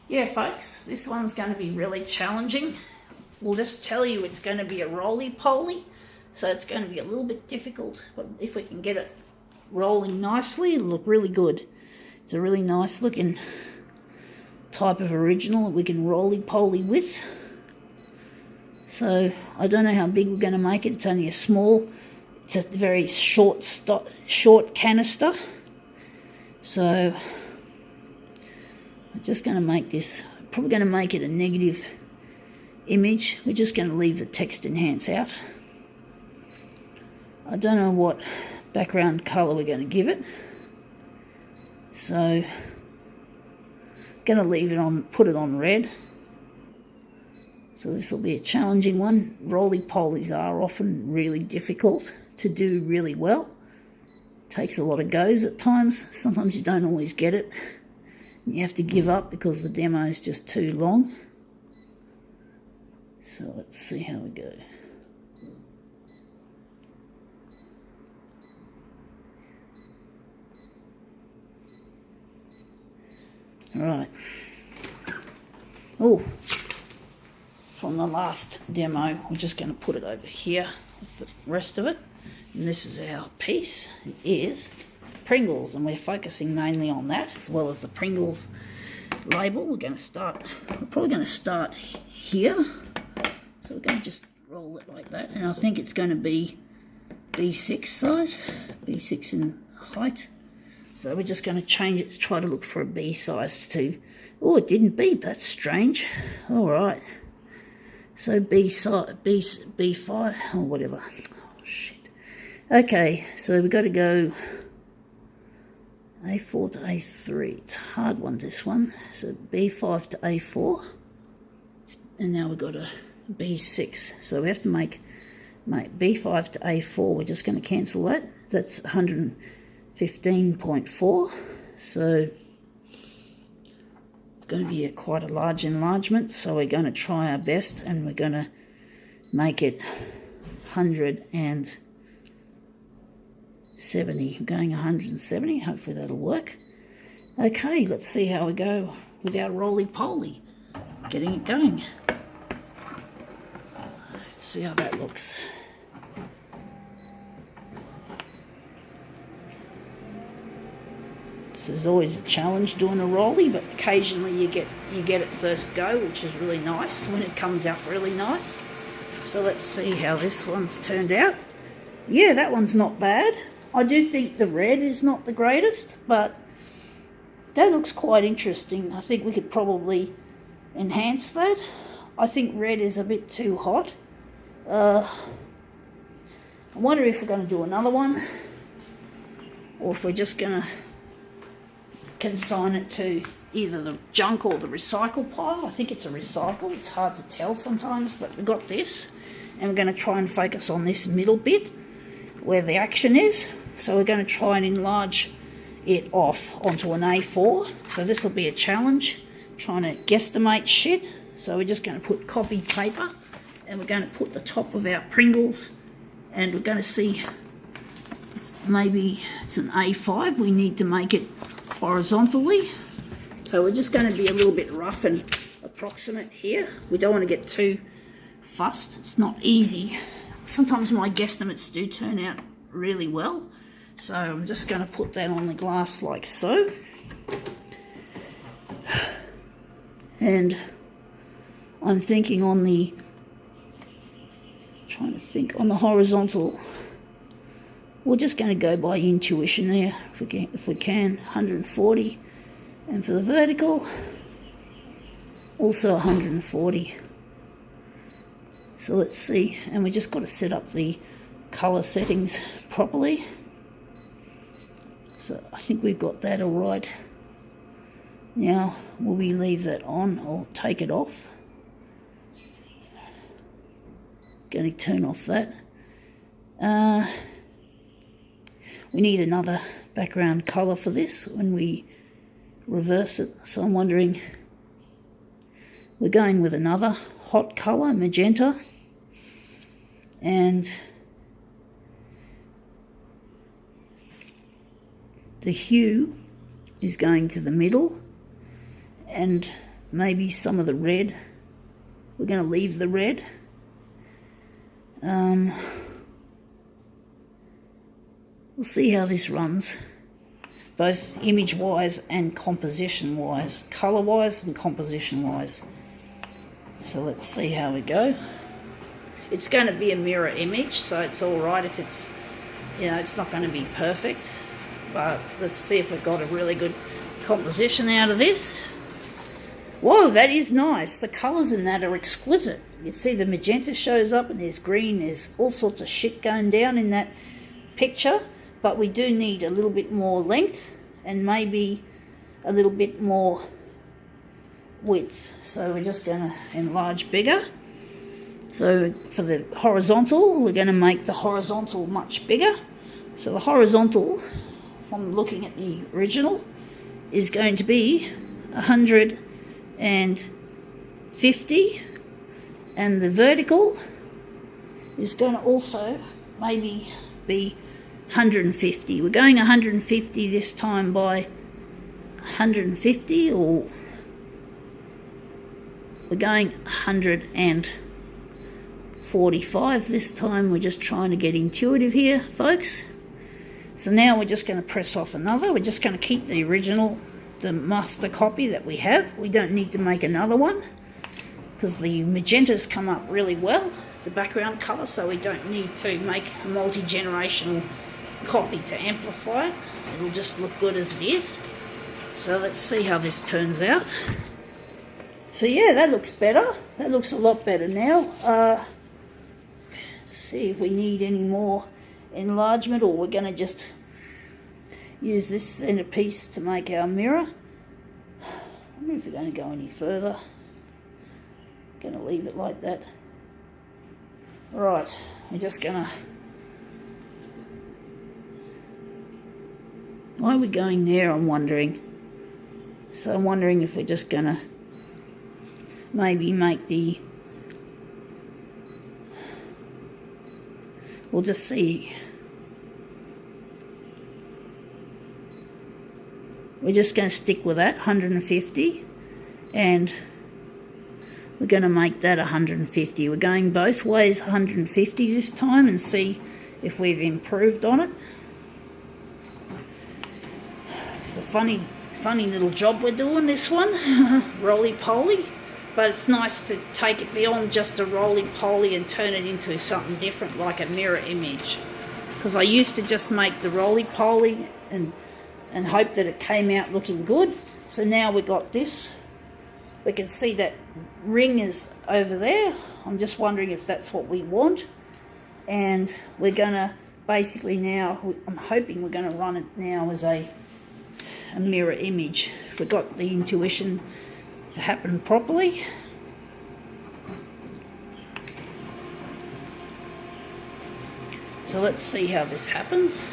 Yeah, folks, this one's going to be really challenging. We'll just tell you it's going to be a roly-poly, so it's going to be a little bit difficult, but if we can get it rolling nicely, it'll look really good. It's a really nice looking type of original that we can roly-poly with. So I don't know how big we're going to make it. It's only it's a very short canister. So I'm just going to make this, probably going to make it a negative image. We're just going to leave the text enhance out. I don't know what background colour we're going to give it. So I'm going to leave it on, put it on red. So this will be a challenging one. Roly-polies are often really difficult to do really well. Takes a lot of goes at times. Sometimes you don't always get it. You have to give up because the demo is just too long. So let's see how we go. Right. Oh, from the last demo, we're just going to put it over here with the rest of it. And this is our piece. It is Pringles, and we're focusing mainly on that as well as the Pringles label. We're probably going to start here. So we're going to just roll it like that, and I think it's going to be B6 size, B6 in height. So we're just going to change it to try to look for a B size too. Oh, it didn't beep. That's strange. All right. So B5 or whatever. Oh, shit. Okay, so we've got to go A4 to A3. It's a hard one, this one. So B5 to A4. And now we've got a B6. So we have to make B5 to A4. We're just going to cancel that. That's 115.4. So it's going to be quite a large enlargement. So we're going to try our best, and we're going to make it 170. We're going 170. Hopefully that'll work. Okay, let's see how we go with our roly-poly. Getting it going. Let's see how that looks. This is always a challenge doing a roly, but occasionally you get it first go, which is really nice when it comes out really nice. So let's see how this one's turned out. Yeah, that one's not bad. I do think the red is not the greatest, but that looks quite interesting. I think we could probably enhance that. I think red is a bit too hot. I wonder if we're going to do another one, or if we're just going to consign it to either the junk or the recycle pile. I think it's a recycle. It's hard to tell sometimes, but we've got this, and we're going to try and focus on this middle bit where the action is. So we're going to try and enlarge it off onto an A4. So this will be a challenge, trying to guesstimate shit. So we're just going to put copied paper, and we're going to put the top of our Pringles, and we're going to see maybe it's an A5. We need to make it horizontally. So we're just going to be a little bit rough and approximate here. We don't want to get too fussed. It's not easy. Sometimes my guesstimates do turn out really well. So I'm just going to put that on the glass like so. And I'm thinking on the horizontal, we're just going to go by intuition there, if we can, 140. And for the vertical, also 140. So let's see, and we just got to set up the colour settings properly. So I think we've got that all right. Now, will we leave that on or take it off? Going to turn off that. We need another background colour for this when we reverse it. So I'm wondering, we're going with another hot colour, magenta. And the hue is going to the middle, and maybe some of the red. We're going to leave the red. We'll see how this runs, both image-wise and composition-wise, colour-wise and composition-wise. So let's see how we go. It's going to be a mirror image, so it's all right if it's, you know, it's not going to be perfect. But let's see if we've got a really good composition out of this. Whoa, that is nice. The colours in that are exquisite. You see the magenta shows up and there's green. There's all sorts of shit going down in that picture. But we do need a little bit more length and maybe a little bit more width. So we're just going to enlarge bigger. So for the horizontal, we're going to make the horizontal much bigger. So the horizontal, from looking at the original, is going to be 150, and the vertical is going to also maybe be 150. We're going 150 this time by 150, or we're going 145 this time. We're just trying to get intuitive here, folks. So now we're just going to press off another. We're just going to keep the original, the master copy that we have. We don't need to make another one because the magentas come up really well, the background colour, so we don't need to make a multi-generational copy to amplify it. It'll just look good as it is. So let's see how this turns out. So yeah, that looks better. That looks a lot better now. Let's see if we need any more enlargement, or we're going to just use this centerpiece to make our mirror. I wonder if we're going to go any further. Going to leave it like that. Right, we're just going to... Why are we going there, I'm wondering. So I'm wondering if we're just going to maybe make the... We'll just see. We're just going to stick with that, 150, and we're going to make that 150. We're going both ways, 150 this time, and see if we've improved on it. It's a funny little job we're doing, this one, roly-poly, but it's nice to take it beyond just a roly-poly and turn it into something different, like a mirror image. Because I used to just make the roly-poly and hope that it came out looking good. So now we've got this. We can see that ring is over there. I'm just wondering if that's what we want. And we're going to basically now, I'm hoping we're going to run it now as a mirror image. If we got the intuition to happen properly. So let's see how this happens.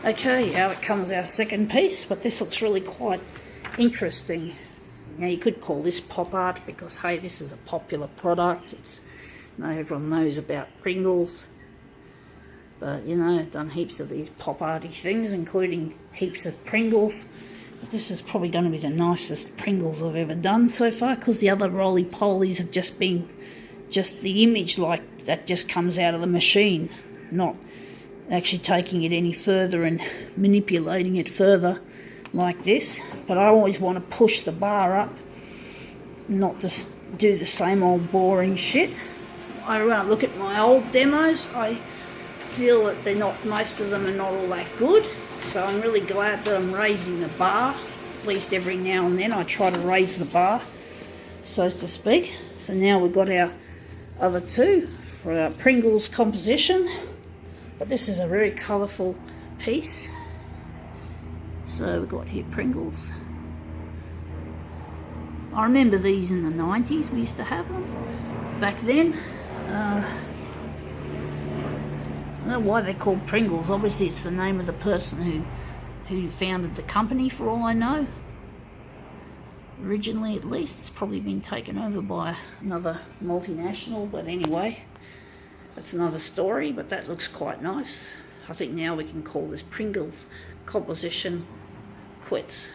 Okay, out comes our second piece, but this looks really quite interesting. Now you could call this pop art because, hey, this is a popular product. It's, you know, everyone knows about Pringles. But, you know, I've done heaps of these pop arty things, including heaps of Pringles. But this is probably going to be the nicest Pringles I've ever done so far, because the other roly-polies have just been just the image like that just comes out of the machine, not actually taking it any further and manipulating it further like this. But I always want to push the bar up, not just do the same old boring shit. When I look at my old demos, I feel that most of them are not all that good. So I'm really glad that I'm raising the bar. At least every now and then I try to raise the bar, so to speak. So now we've got our other two for our Pringles composition. But this is a very colourful piece. So we've got here Pringles. I remember these in the 90s. We used to have them back then. I don't know why they're called Pringles. Obviously it's the name of the person who founded the company, for all I know. Originally, at least. It's probably been taken over by another multinational, but anyway, that's another story. But that looks quite nice. I think now we can call this Pringles composition quits.